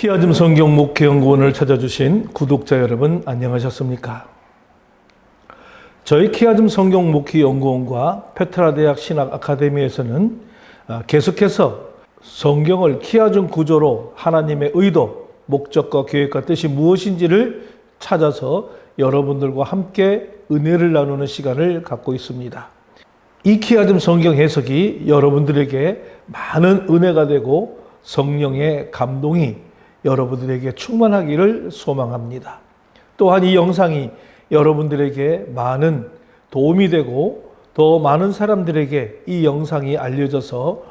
키아즘 성경 목회연구원을 찾아주신 구독자 여러분 안녕하셨습니까? 저희 키아즘 성경 목회연구원과 페트라 대학 신학 아카데미에서는 계속해서 성경을 키아즘 구조로 하나님의 의도, 목적과 계획과 뜻이 무엇인지를 찾아서 여러분들과 함께 은혜를 나누는 시간을 갖고 있습니다. 이 키아즘 성경 해석이 여러분들에게 많은 은혜가 되고 성령의 감동이 여러분들에게 충만하기를 소망합니다. 또한 이 영상이 여러분들에게 많은 도움이 되고 더 많은 사람들에게 이 영상이 알려져서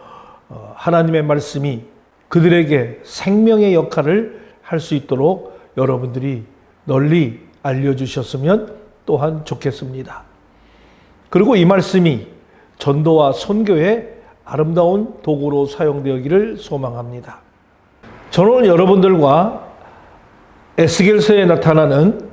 하나님의 말씀이 그들에게 생명의 역할을 할 수 있도록 여러분들이 널리 알려주셨으면 또한 좋겠습니다. 그리고 이 말씀이 전도와 선교의 아름다운 도구로 사용되기를 소망합니다. 저는 오늘 여러분들과 에스겔서에 나타나는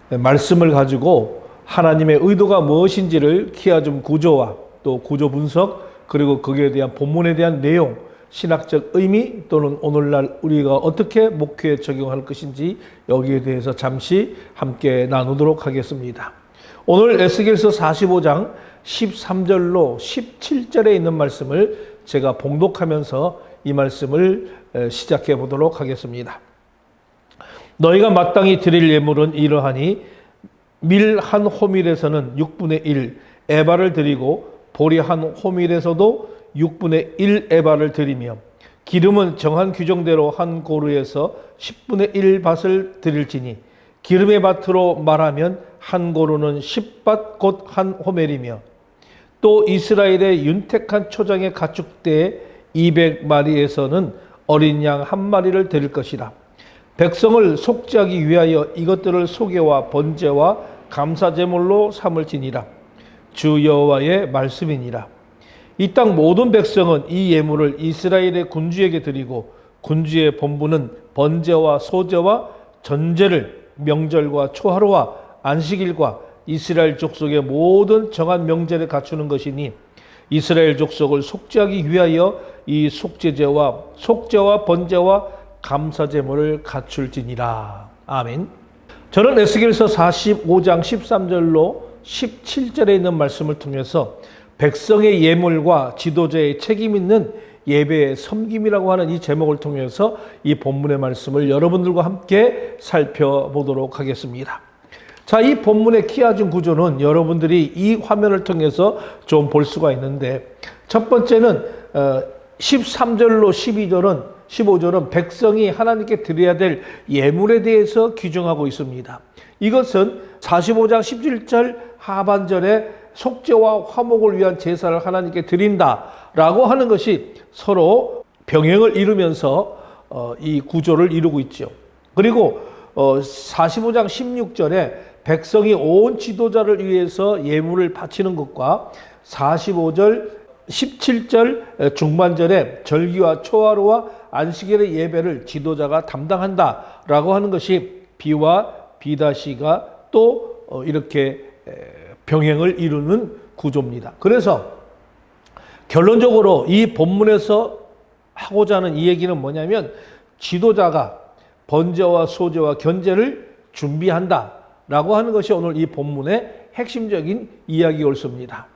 말씀을 가지고 하나님의 의도가 무엇인지를 키아즘 구조와 또 구조 분석 그리고 거기에 대한 본문에 대한 내용, 신학적 의미 또는 오늘날 우리가 어떻게 목회에 적용할 것인지 여기에 대해서 잠시 함께 나누도록 하겠습니다. 오늘 에스겔서 45장 13절로 17절에 있는 말씀을 제가 봉독하면서 이 말씀을 시작해 보도록 하겠습니다. 너희가 마땅히 드릴 예물은 이러하니 밀 한 호밀에서는 6분의 1 에바를 드리고 보리 한 호밀에서도 6분의 1 에바를 드리며 기름은 정한 규정대로 한 고루에서 10분의 1 밭을 드릴지니 기름의 밭으로 말하면 한 고루는 10밭 곧 한 호멜이며 또 이스라엘의 윤택한 초장의 가축대 200마리에서는 어린 양 한 마리를 드릴 것이라. 백성을 속죄하기 위하여 이것들을 소개와 번제와 감사제물로 삼을지니라. 주 여호와의 말씀이니라. 이 땅 모든 백성은 이 예물을 이스라엘의 군주에게 드리고 군주의 본부는 번제와 소제와 전제를 명절과 초하루와 안식일과 이스라엘 족속의 모든 정한 명제를 갖추는 것이니 이스라엘 족속을 속죄하기 위하여 이 속죄와 번제와 감사제물을 갖출지니라. 아멘. 저는 에스겔서 45장 13절로 17절에 있는 말씀을 통해서 백성의 예물과 지도자의 책임 있는 예배의 섬김이라고 하는 이 제목을 통해서 이 본문의 말씀을 여러분들과 함께 살펴보도록 하겠습니다. 자, 이 본문의 키아즘 구조는 여러분들이 이 화면을 통해서 좀 볼 수가 있는데 첫 번째는 13절로 15절은 백성이 하나님께 드려야 될 예물에 대해서 규정하고 있습니다. 이것은 45장 17절 하반절에 속죄와 화목을 위한 제사를 하나님께 드린다라고 하는 것이 서로 병행을 이루면서 이 구조를 이루고 있죠. 그리고 45장 16절에 백성이 온 지도자를 위해서 예물을 바치는 것과 45절 17절 중반절에 절기와 초하루와 안식일의 예배를 지도자가 담당한다라고 하는 것이 B와 B-가 또 이렇게 병행을 이루는 구조입니다. 그래서 결론적으로 이 본문에서 하고자 하는 이 얘기는 뭐냐면 지도자가 번제와 소제와 견제를 준비한다라고 하는 것이 오늘 이 본문의 핵심적인 이야기였습니다.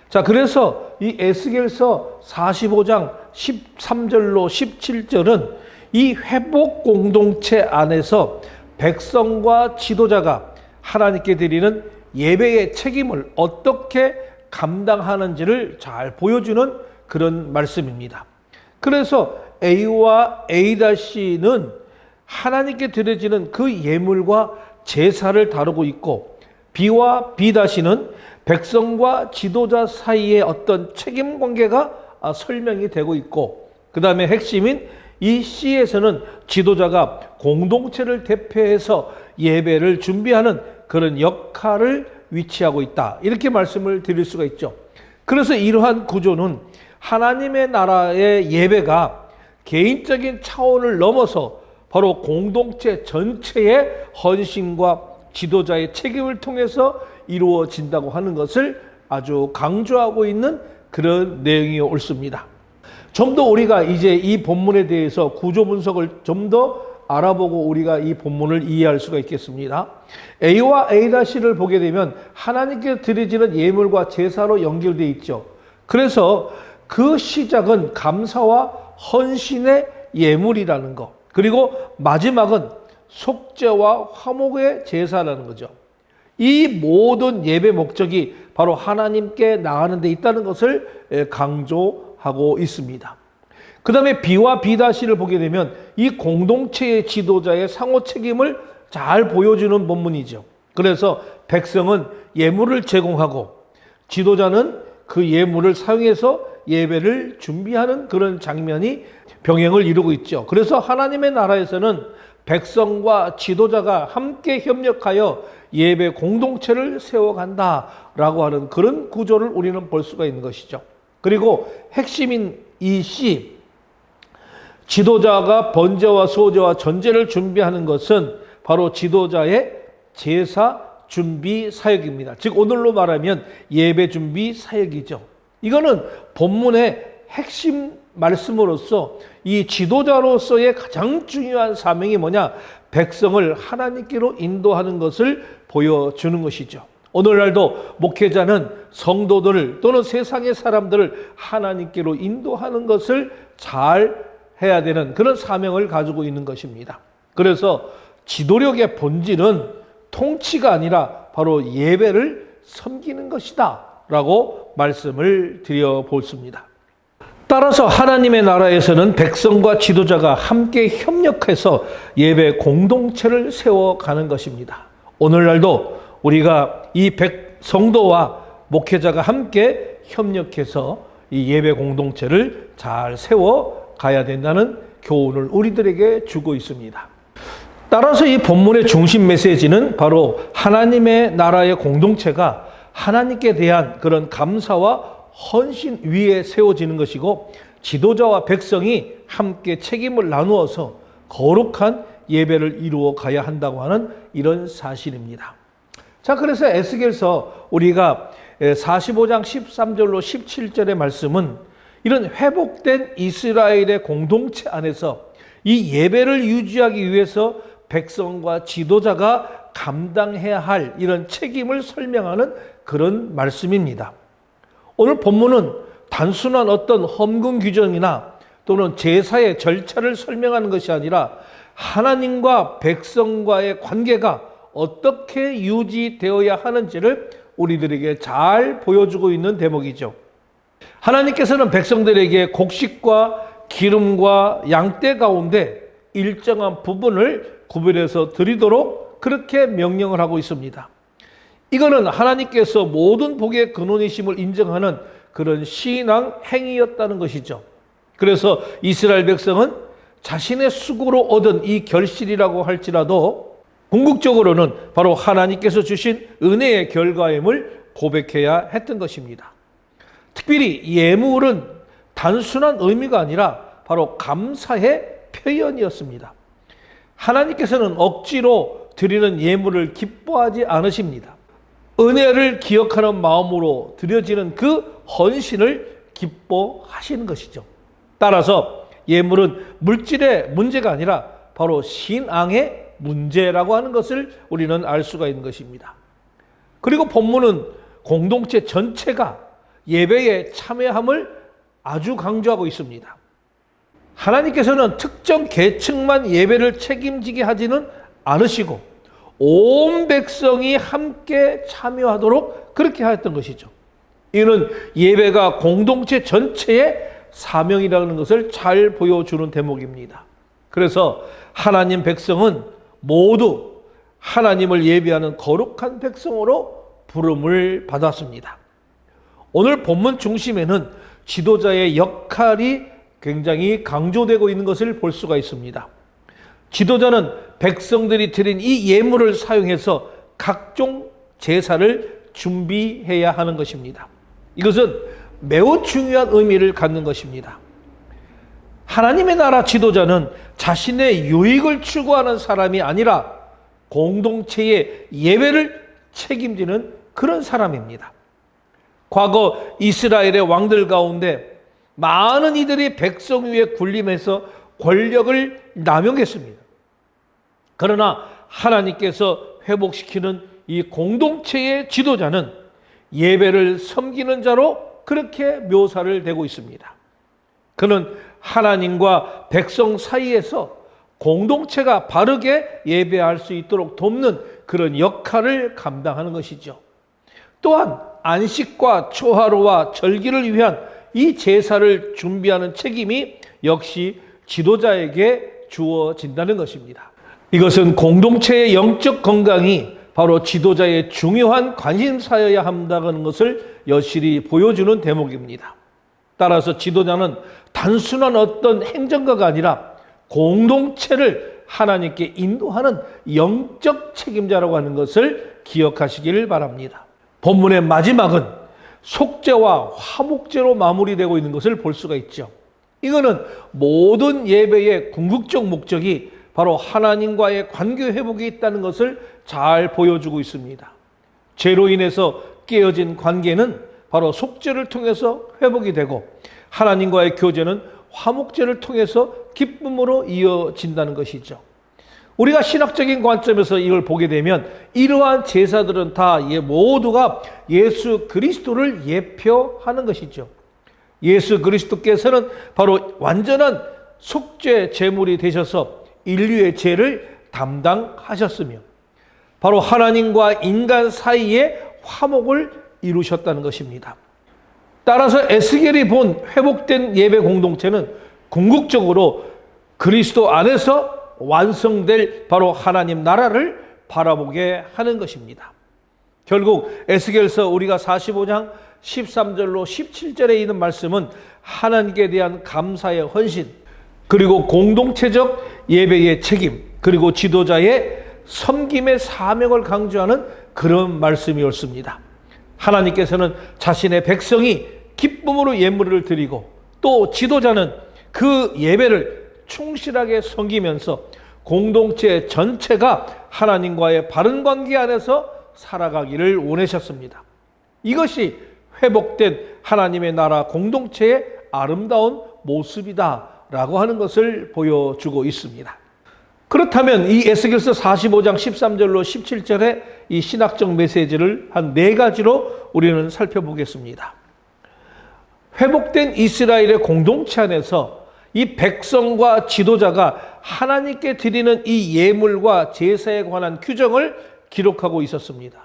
자, 그래서 이 에스겔서 45장 13절로 17절은 이 회복 공동체 안에서 백성과 지도자가 하나님께 드리는 예배의 책임을 어떻게 감당하는지를 잘 보여주는 그런 말씀입니다. 그래서 A와 A-는 하나님께 드려지는 그 예물과 제사를 다루고 있고 B와 B-는 백성과 지도자 사이의 어떤 책임 관계가 설명이 되고 있고 그 다음에 핵심인 이 C에서는 지도자가 공동체를 대표해서 예배를 준비하는 그런 역할을 위치하고 있다. 이렇게 말씀을 드릴 수가 있죠. 그래서 이러한 구조는 하나님의 나라의 예배가 개인적인 차원을 넘어서 바로 공동체 전체의 헌신과 지도자의 책임을 통해서 이루어진다고 하는 것을 아주 강조하고 있는 그런 내용이 옳습니다. 좀 더 우리가 이제 이 본문에 대해서 구조 분석을 좀 더 알아보고 우리가 이 본문을 이해할 수가 있겠습니다. A와 A-를 보게 되면 하나님께 드려지는 예물과 제사로 연결되어 있죠. 그래서 그 시작은 감사와 헌신의 예물이라는 것. 그리고 마지막은 속죄와 화목의 제사라는 거죠. 이 모든 예배 목적이 바로 하나님께 나가는 데 있다는 것을 강조하고 있습니다. 그 다음에 B와 B-를 보게 되면 이 공동체의 지도자의 상호 책임을 잘 보여주는 본문이죠. 그래서 백성은 예물을 제공하고 지도자는 그 예물을 사용해서 예배를 준비하는 그런 장면이 병행을 이루고 있죠. 그래서 하나님의 나라에서는 백성과 지도자가 함께 협력하여 예배 공동체를 세워간다라고 하는 그런 구조를 우리는 볼 수가 있는 것이죠. 그리고 핵심인 이 C, 지도자가 번제와 소제와 전제를 준비하는 것은 바로 지도자의 제사 준비 사역입니다. 즉 오늘로 말하면 예배 준비 사역이죠. 이거는 본문의 핵심 말씀으로서 이 지도자로서의 가장 중요한 사명이 뭐냐? 백성을 하나님께로 인도하는 것을 보여주는 것이죠. 오늘날도 목회자는 성도들을 또는 세상의 사람들을 하나님께로 인도하는 것을 잘 해야 되는 그런 사명을 가지고 있는 것입니다. 그래서 지도력의 본질은 통치가 아니라 바로 예배를 섬기는 것이다 라고 말씀을 드려보습니다. 따라서 하나님의 나라에서는 백성과 지도자가 함께 협력해서 예배 공동체를 세워가는 것입니다. 오늘날도 우리가 이 성도와 목회자가 함께 협력해서 이 예배 공동체를 잘 세워가야 된다는 교훈을 우리들에게 주고 있습니다. 따라서 이 본문의 중심 메시지는 바로 하나님의 나라의 공동체가 하나님께 대한 그런 감사와 헌신 위에 세워지는 것이고 지도자와 백성이 함께 책임을 나누어서 거룩한 예배를 이루어 가야 한다고 하는 이런 사실입니다. 자, 그래서 에스겔서 우리가 45장 13절로 17절의 말씀은 이런 회복된 이스라엘의 공동체 안에서 이 예배를 유지하기 위해서 백성과 지도자가 감당해야 할 이런 책임을 설명하는 그런 말씀입니다. 오늘 본문은 단순한 어떤 헌금 규정이나 또는 제사의 절차를 설명하는 것이 아니라 하나님과 백성과의 관계가 어떻게 유지되어야 하는지를 우리들에게 잘 보여주고 있는 대목이죠. 하나님께서는 백성들에게 곡식과 기름과 양떼 가운데 일정한 부분을 구별해서 드리도록 그렇게 명령을 하고 있습니다. 이거는 하나님께서 모든 복의 근원이심을 인정하는 그런 신앙 행위였다는 것이죠. 그래서 이스라엘 백성은 자신의 수고로 얻은 이 결실이라고 할지라도 궁극적으로는 바로 하나님께서 주신 은혜의 결과임을 고백해야 했던 것입니다. 특별히 예물은 단순한 의미가 아니라 바로 감사의 표현이었습니다. 하나님께서는 억지로 드리는 예물을 기뻐하지 않으십니다. 은혜를 기억하는 마음으로 드려지는 그 헌신을 기뻐하시는 것이죠. 따라서 예물은 물질의 문제가 아니라 바로 신앙의 문제라고 하는 것을 우리는 알 수가 있는 것입니다. 그리고 본문은 공동체 전체가 예배에 참여함을 아주 강조하고 있습니다. 하나님께서는 특정 계층만 예배를 책임지게 하지는 않으시고 온 백성이 함께 참여하도록 그렇게 하였던 것이죠. 이는 예배가 공동체 전체의 사명이라는 것을 잘 보여주는 대목입니다. 그래서 하나님 백성은 모두 하나님을 예배하는 거룩한 백성으로 부름을 받았습니다. 오늘 본문 중심에는 지도자의 역할이 굉장히 강조되고 있는 것을 볼 수가 있습니다. 지도자는 백성들이 드린 이 예물을 사용해서 각종 제사를 준비해야 하는 것입니다. 이것은 매우 중요한 의미를 갖는 것입니다. 하나님의 나라 지도자는 자신의 유익을 추구하는 사람이 아니라 공동체의 예배를 책임지는 그런 사람입니다. 과거 이스라엘의 왕들 가운데 많은 이들이 백성 위에 군림해서 권력을 남용했습니다. 그러나 하나님께서 회복시키는 이 공동체의 지도자는 예배를 섬기는 자로 그렇게 묘사를 되고 있습니다. 그는 하나님과 백성 사이에서 공동체가 바르게 예배할 수 있도록 돕는 그런 역할을 감당하는 것이죠. 또한 안식과 초하루와 절기를 위한 이 제사를 준비하는 책임이 역시 지도자에게 주어진다는 것입니다. 이것은 공동체의 영적 건강이 바로 지도자의 중요한 관심사여야 한다는 것을 여실히 보여주는 대목입니다. 따라서 지도자는 단순한 어떤 행정가가 아니라 공동체를 하나님께 인도하는 영적 책임자라고 하는 것을 기억하시기를 바랍니다. 본문의 마지막은 속죄와 화목제로 마무리되고 있는 것을 볼 수가 있죠. 이거는 모든 예배의 궁극적 목적이 바로 하나님과의 관계 회복이 있다는 것을 잘 보여주고 있습니다. 죄로 인해서 깨어진 관계는 바로 속죄를 통해서 회복이 되고 하나님과의 교제는 화목제를 통해서 기쁨으로 이어진다는 것이죠. 우리가 신학적인 관점에서 이걸 보게 되면 이러한 제사들은 다 모두가 예수 그리스도를 예표하는 것이죠. 예수 그리스도께서는 바로 완전한 속죄 제물이 되셔서 인류의 죄를 담당하셨으며 바로 하나님과 인간 사이에 화목을 이루셨다는 것입니다. 따라서 에스겔이 본 회복된 예배 공동체는 궁극적으로 그리스도 안에서 완성될 바로 하나님 나라를 바라보게 하는 것입니다. 결국 에스겔서 우리가 45장 13절로 17절에 있는 말씀은 하나님께 대한 감사의 헌신, 그리고 공동체적 예배의 책임, 그리고 지도자의 섬김의 사명을 강조하는 그런 말씀이었습니다. 하나님께서는 자신의 백성이 기쁨으로 예물을 드리고 또 지도자는 그 예배를 충실하게 섬기면서 공동체 전체가 하나님과의 바른 관계 안에서 살아가기를 원하셨습니다. 이것이 회복된 하나님의 나라 공동체의 아름다운 모습이다라고 하는 것을 보여주고 있습니다. 그렇다면 이 에스겔서 45장 13절로 17절의 이 신학적 메시지를 한 4가지로 우리는 살펴보겠습니다. 회복된 이스라엘의 공동체 안에서 이 백성과 지도자가 하나님께 드리는 이 예물과 제사에 관한 규정을 기록하고 있었습니다.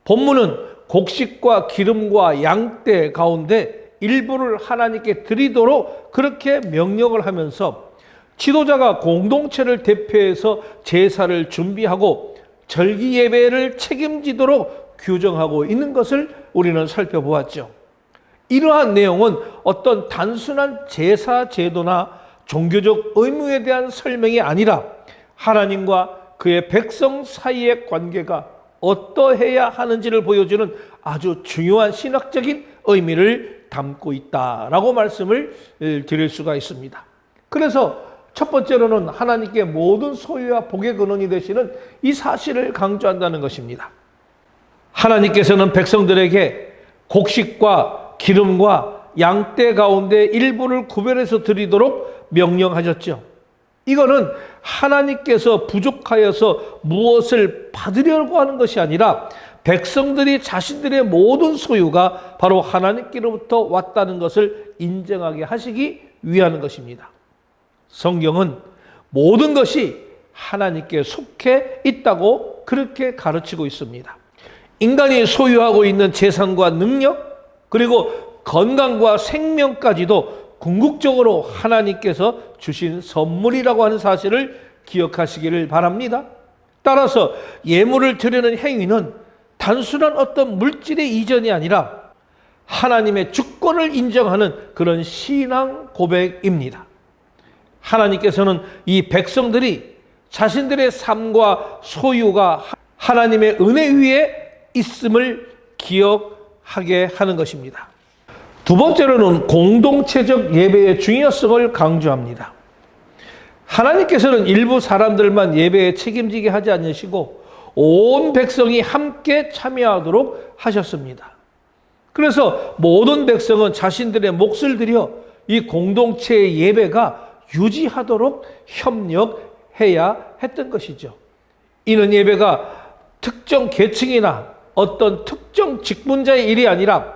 본문은 곡식과 기름과 양떼 가운데 일부를 하나님께 드리도록 그렇게 명령을 하면서 지도자가 공동체를 대표해서 제사를 준비하고 절기 예배를 책임지도록 규정하고 있는 것을 우리는 살펴보았죠. 이러한 내용은 어떤 단순한 제사 제도나 종교적 의무에 대한 설명이 아니라 하나님과 그의 백성 사이의 관계가 어떠해야 하는지를 보여주는 아주 중요한 신학적인 의미를 담고 있다라고 말씀을 드릴 수가 있습니다. 그래서 첫 번째로는 하나님께 모든 소유와 복의 근원이 되시는 이 사실을 강조한다는 것입니다. 하나님께서는 백성들에게 곡식과 기름과 양떼 가운데 일부를 구별해서 드리도록 명령하셨죠. 이거는 하나님께서 부족하여서 무엇을 받으려고 하는 것이 아니라 백성들이 자신들의 모든 소유가 바로 하나님께로부터 왔다는 것을 인정하게 하시기 위한 것입니다. 성경은 모든 것이 하나님께 속해 있다고 그렇게 가르치고 있습니다. 인간이 소유하고 있는 재산과 능력, 그리고 건강과 생명까지도 궁극적으로 하나님께서 주신 선물이라고 하는 사실을 기억하시기를 바랍니다. 따라서 예물을 드리는 행위는 단순한 어떤 물질의 이전이 아니라 하나님의 주권을 인정하는 그런 신앙 고백입니다. 하나님께서는 이 백성들이 자신들의 삶과 소유가 하나님의 은혜 위에 있음을 기억하게 하는 것입니다. 두 번째로는 공동체적 예배의 중요성을 강조합니다. 하나님께서는 일부 사람들만 예배에 책임지게 하지 않으시고 온 백성이 함께 참여하도록 하셨습니다. 그래서 모든 백성은 자신들의 몫을 들여 이 공동체의 예배가 유지하도록 협력해야 했던 것이죠. 이는 예배가 특정 계층이나 어떤 특정 직분자의 일이 아니라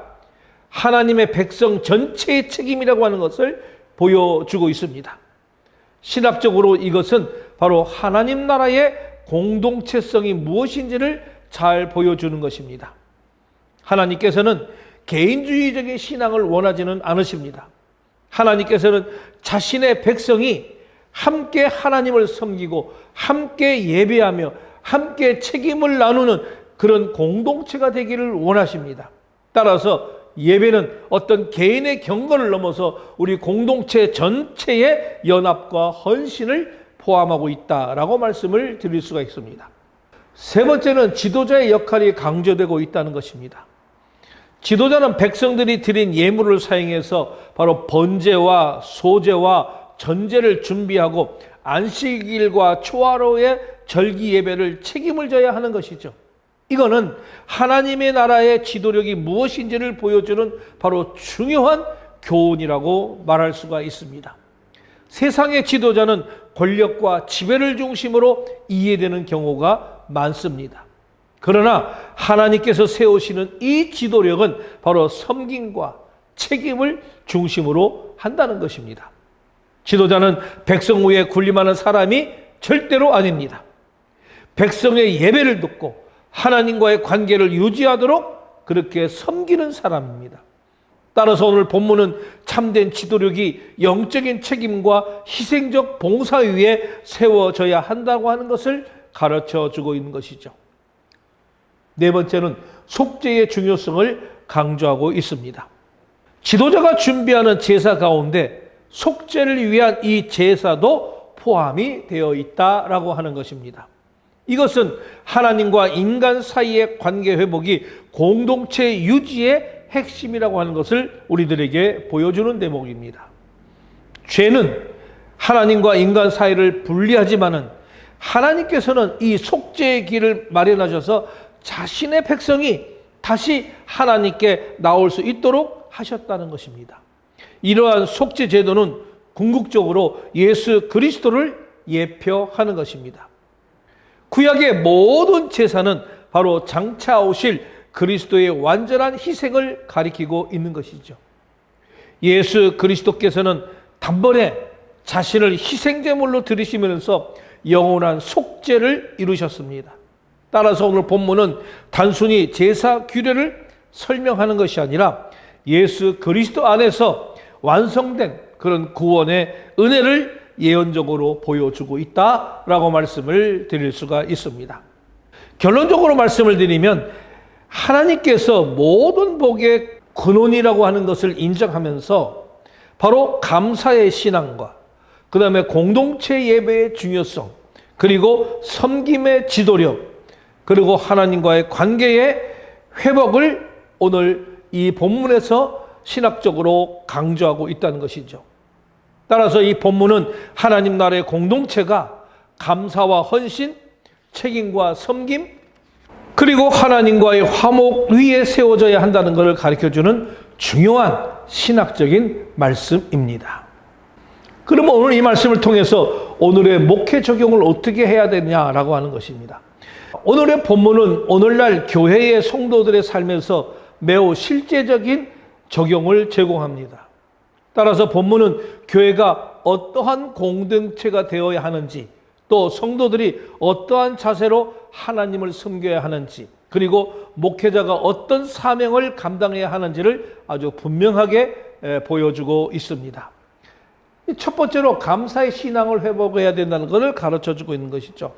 하나님의 백성 전체의 책임이라고 하는 것을 보여주고 있습니다. 신학적으로 이것은 바로 하나님 나라의 공동체성이 무엇인지를 잘 보여주는 것입니다. 하나님께서는 개인주의적인 신앙을 원하지는 않으십니다. 하나님께서는 자신의 백성이 함께 하나님을 섬기고 함께 예배하며 함께 책임을 나누는 그런 공동체가 되기를 원하십니다. 따라서 예배는 어떤 개인의 경건을 넘어서 우리 공동체 전체의 연합과 헌신을 포함하고 있다라고 말씀을 드릴 수가 있습니다. 세 번째는 지도자의 역할이 강조되고 있다는 것입니다. 지도자는 백성들이 드린 예물을 사용해서 바로 번제와 소제와 전제를 준비하고 안식일과 초하루의 절기 예배를 책임을 져야 하는 것이죠. 이거는 하나님의 나라의 지도력이 무엇인지를 보여주는 바로 중요한 교훈이라고 말할 수가 있습니다. 세상의 지도자는 권력과 지배를 중심으로 이해되는 경우가 많습니다. 그러나 하나님께서 세우시는 이 지도력은 바로 섬김과 책임을 중심으로 한다는 것입니다. 지도자는 백성 위에 군림하는 사람이 절대로 아닙니다. 백성의 예배를 듣고 하나님과의 관계를 유지하도록 그렇게 섬기는 사람입니다. 따라서 오늘 본문은 참된 지도력이 영적인 책임과 희생적 봉사 위에 세워져야 한다고 하는 것을 가르쳐 주고 있는 것이죠. 네 번째는 속죄의 중요성을 강조하고 있습니다. 지도자가 준비하는 제사 가운데 속죄를 위한 이 제사도 포함이 되어 있다라고 하는 것입니다. 이것은 하나님과 인간 사이의 관계 회복이 공동체 유지의 핵심이라고 하는 것을 우리들에게 보여주는 대목입니다. 죄는 하나님과 인간 사이를 분리하지만은 하나님께서는 이 속죄의 길을 마련하셔서 자신의 백성이 다시 하나님께 나올 수 있도록 하셨다는 것입니다. 이러한 속죄 제도는 궁극적으로 예수 그리스도를 예표하는 것입니다. 구약의 모든 제사는 바로 장차 오실 그리스도의 완전한 희생을 가리키고 있는 것이죠. 예수 그리스도께서는 단번에 자신을 희생제물로 드리시면서 영원한 속죄를 이루셨습니다. 따라서 오늘 본문은 단순히 제사 규례를 설명하는 것이 아니라 예수 그리스도 안에서 완성된 그런 구원의 은혜를 예언적으로 보여주고 있다라고 말씀을 드릴 수가 있습니다. 결론적으로 말씀을 드리면 하나님께서 모든 복의 근원이라고 하는 것을 인정하면서 바로 감사의 신앙과 그 다음에 공동체 예배의 중요성, 그리고 섬김의 지도력, 그리고 하나님과의 관계의 회복을 오늘 이 본문에서 신학적으로 강조하고 있다는 것이죠. 따라서 이 본문은 하나님 나라의 공동체가 감사와 헌신, 책임과 섬김, 그리고 하나님과의 화목 위에 세워져야 한다는 것을 가르쳐주는 중요한 신학적인 말씀입니다. 그러면 오늘 이 말씀을 통해서 오늘의 목회 적용을 어떻게 해야 되냐라고 하는 것입니다. 오늘의 본문은 오늘날 교회의 성도들의 삶에서 매우 실제적인 적용을 제공합니다. 따라서 본문은 교회가 어떠한 공동체가 되어야 하는지, 또 성도들이 어떠한 자세로 하나님을 섬겨야 하는지, 그리고 목회자가 어떤 사명을 감당해야 하는지를 아주 분명하게 보여주고 있습니다. 첫 번째로 감사의 신앙을 회복해야 된다는 것을 가르쳐주고 있는 것이죠.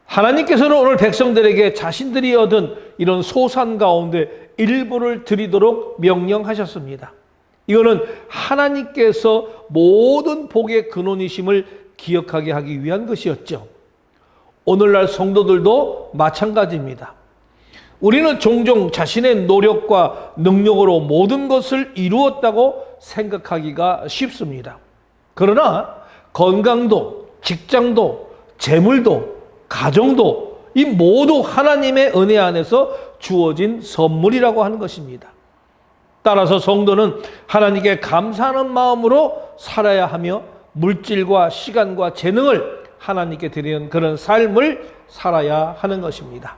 하나님께서는 오늘 백성들에게 자신들이 얻은 이런 소산 가운데 일부를 드리도록 명령하셨습니다. 이거는 하나님께서 모든 복의 근원이심을 기억하게 하기 위한 것이었죠. 오늘날 성도들도 마찬가지입니다. 우리는 종종 자신의 노력과 능력으로 모든 것을 이루었다고 생각하기가 쉽습니다. 그러나 건강도, 직장도, 재물도, 가정도 이 모두 하나님의 은혜 안에서 주어진 선물이라고 하는 것입니다. 따라서 성도는 하나님께 감사하는 마음으로 살아야 하며 물질과 시간과 재능을 하나님께 드리는 그런 삶을 살아야 하는 것입니다.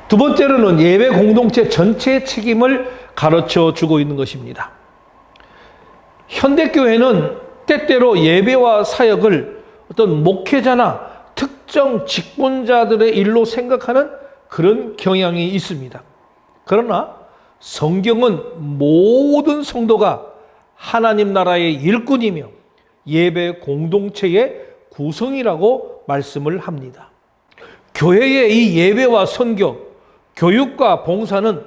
두 번째로는 예배 공동체 전체의 책임을 가르쳐 주고 있는 것입니다. 현대교회는 때때로 예배와 사역을 어떤 목회자나 특정 직분자들의 일로 생각하는 그런 경향이 있습니다. 그러나 성경은 모든 성도가 하나님 나라의 일꾼이며 예배 공동체의 구성이라고 말씀을 합니다. 교회의 이 예배와 선교, 교육과 봉사는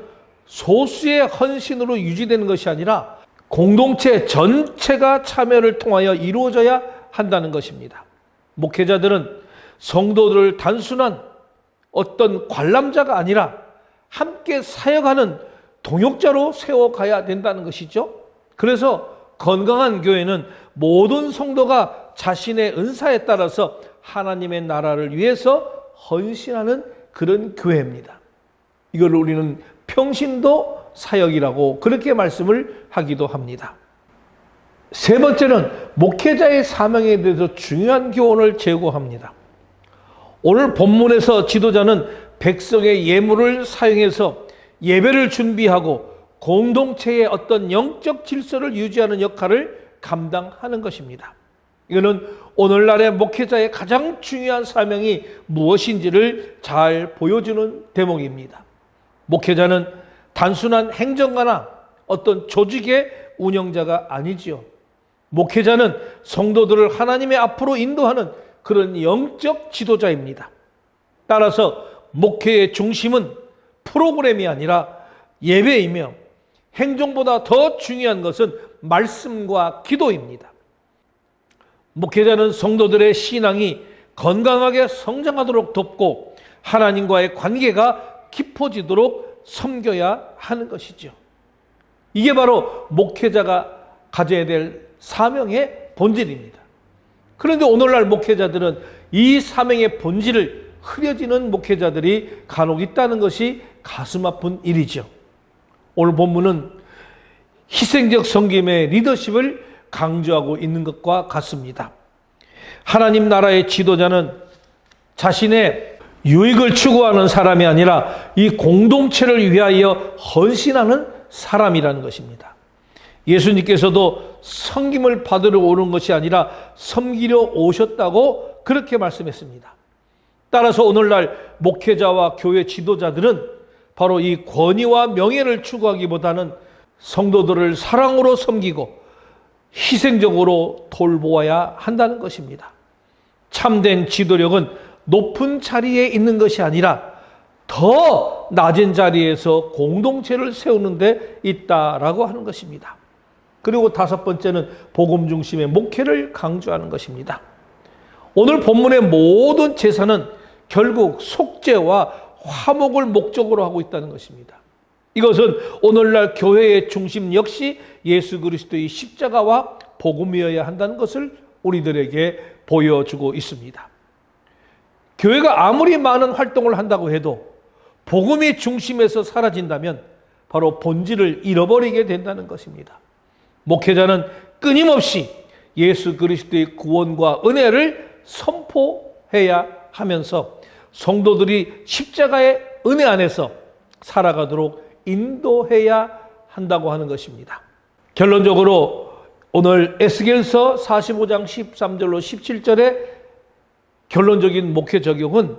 소수의 헌신으로 유지되는 것이 아니라 공동체 전체가 참여를 통하여 이루어져야 한다는 것입니다. 목회자들은 성도들을 단순한 어떤 관람자가 아니라 함께 사역하는 동역자로 세워가야 된다는 것이죠. 그래서 건강한 교회는 모든 성도가 자신의 은사에 따라서 하나님의 나라를 위해서 헌신하는 그런 교회입니다. 이걸 우리는 평신도 사역이라고 그렇게 말씀을 하기도 합니다. 세 번째는 목회자의 사명에 대해서 중요한 교훈을 제공합니다. 오늘 본문에서 지도자는 백성의 예물을 사용해서 예배를 준비하고 공동체의 어떤 영적 질서를 유지하는 역할을 감당하는 것입니다. 이거는 오늘날의 목회자의 가장 중요한 사명이 무엇인지를 잘 보여주는 대목입니다. 목회자는 단순한 행정가나 어떤 조직의 운영자가 아니지요. 목회자는 성도들을 하나님의 앞으로 인도하는 그런 영적 지도자입니다. 따라서 목회의 중심은 프로그램이 아니라 예배이며 행정보다 더 중요한 것은 말씀과 기도입니다. 목회자는 성도들의 신앙이 건강하게 성장하도록 돕고 하나님과의 관계가 깊어지도록 섬겨야 하는 것이죠. 이게 바로 목회자가 가져야 될 사명의 본질입니다. 그런데 오늘날 목회자들은 이 사명의 본질을 흐려지는 목회자들이 간혹 있다는 것이 가슴 아픈 일이죠. 오늘 본문은 희생적 섬김의 리더십을 강조하고 있는 것과 같습니다. 하나님 나라의 지도자는 자신의 유익을 추구하는 사람이 아니라 이 공동체를 위하여 헌신하는 사람이라는 것입니다. 예수님께서도 섬김을 받으러 오는 것이 아니라 섬기려 오셨다고 그렇게 말씀했습니다. 따라서 오늘날 목회자와 교회 지도자들은 바로 이 권위와 명예를 추구하기보다는 성도들을 사랑으로 섬기고 희생적으로 돌보아야 한다는 것입니다. 참된 지도력은 높은 자리에 있는 것이 아니라 더 낮은 자리에서 공동체를 세우는 데 있다라고 하는 것입니다. 그리고 다섯 번째는 복음 중심의 목회를 강조하는 것입니다. 오늘 본문의 모든 제사는 결국 속죄와 화목을 목적으로 하고 있다는 것입니다. 이것은 오늘날 교회의 중심 역시 예수 그리스도의 십자가와 복음이어야 한다는 것을 우리들에게 보여주고 있습니다. 교회가 아무리 많은 활동을 한다고 해도 복음이 중심에서 사라진다면 바로 본질을 잃어버리게 된다는 것입니다. 목회자는 끊임없이 예수 그리스도의 구원과 은혜를 선포해야 하면서 성도들이 십자가의 은혜 안에서 살아가도록 인도해야 한다고 하는 것입니다. 결론적으로 오늘 에스겔서 45장 13절로 17절의 결론적인 목회 적용은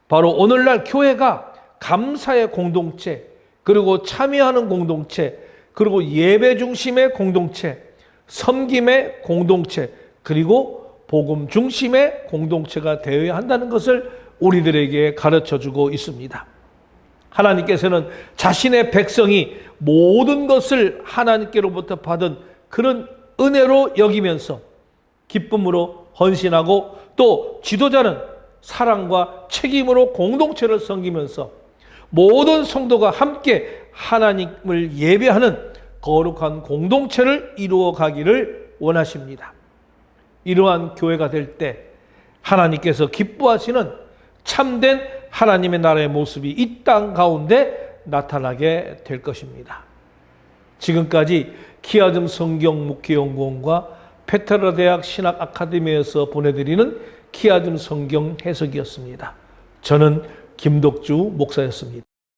바로 오늘날 교회가 감사의 공동체, 그리고 참여하는 공동체, 그리고 예배 중심의 공동체, 섬김의 공동체, 그리고 복음 중심의 공동체가 되어야 한다는 것을 우리들에게 가르쳐주고 있습니다. 하나님께서는 자신의 백성이 모든 것을 하나님께로부터 받은 그런 은혜로 여기면서 기쁨으로 헌신하고 또 지도자는 사랑과 책임으로 공동체를 섬기면서 모든 성도가 함께 하나님을 예배하는 거룩한 공동체를 이루어 가기를 원하십니다. 이러한 교회가 될 때 하나님께서 기뻐하시는 참된 하나님의 나라의 모습이 이 땅 가운데 나타나게 될 것입니다. 지금까지 키아즘 성경 목회연구원과 페트라 대학 신학 아카데미에서 보내드리는 키아즘 성경 해석이었습니다. 저는 김덕주 목사였습니다.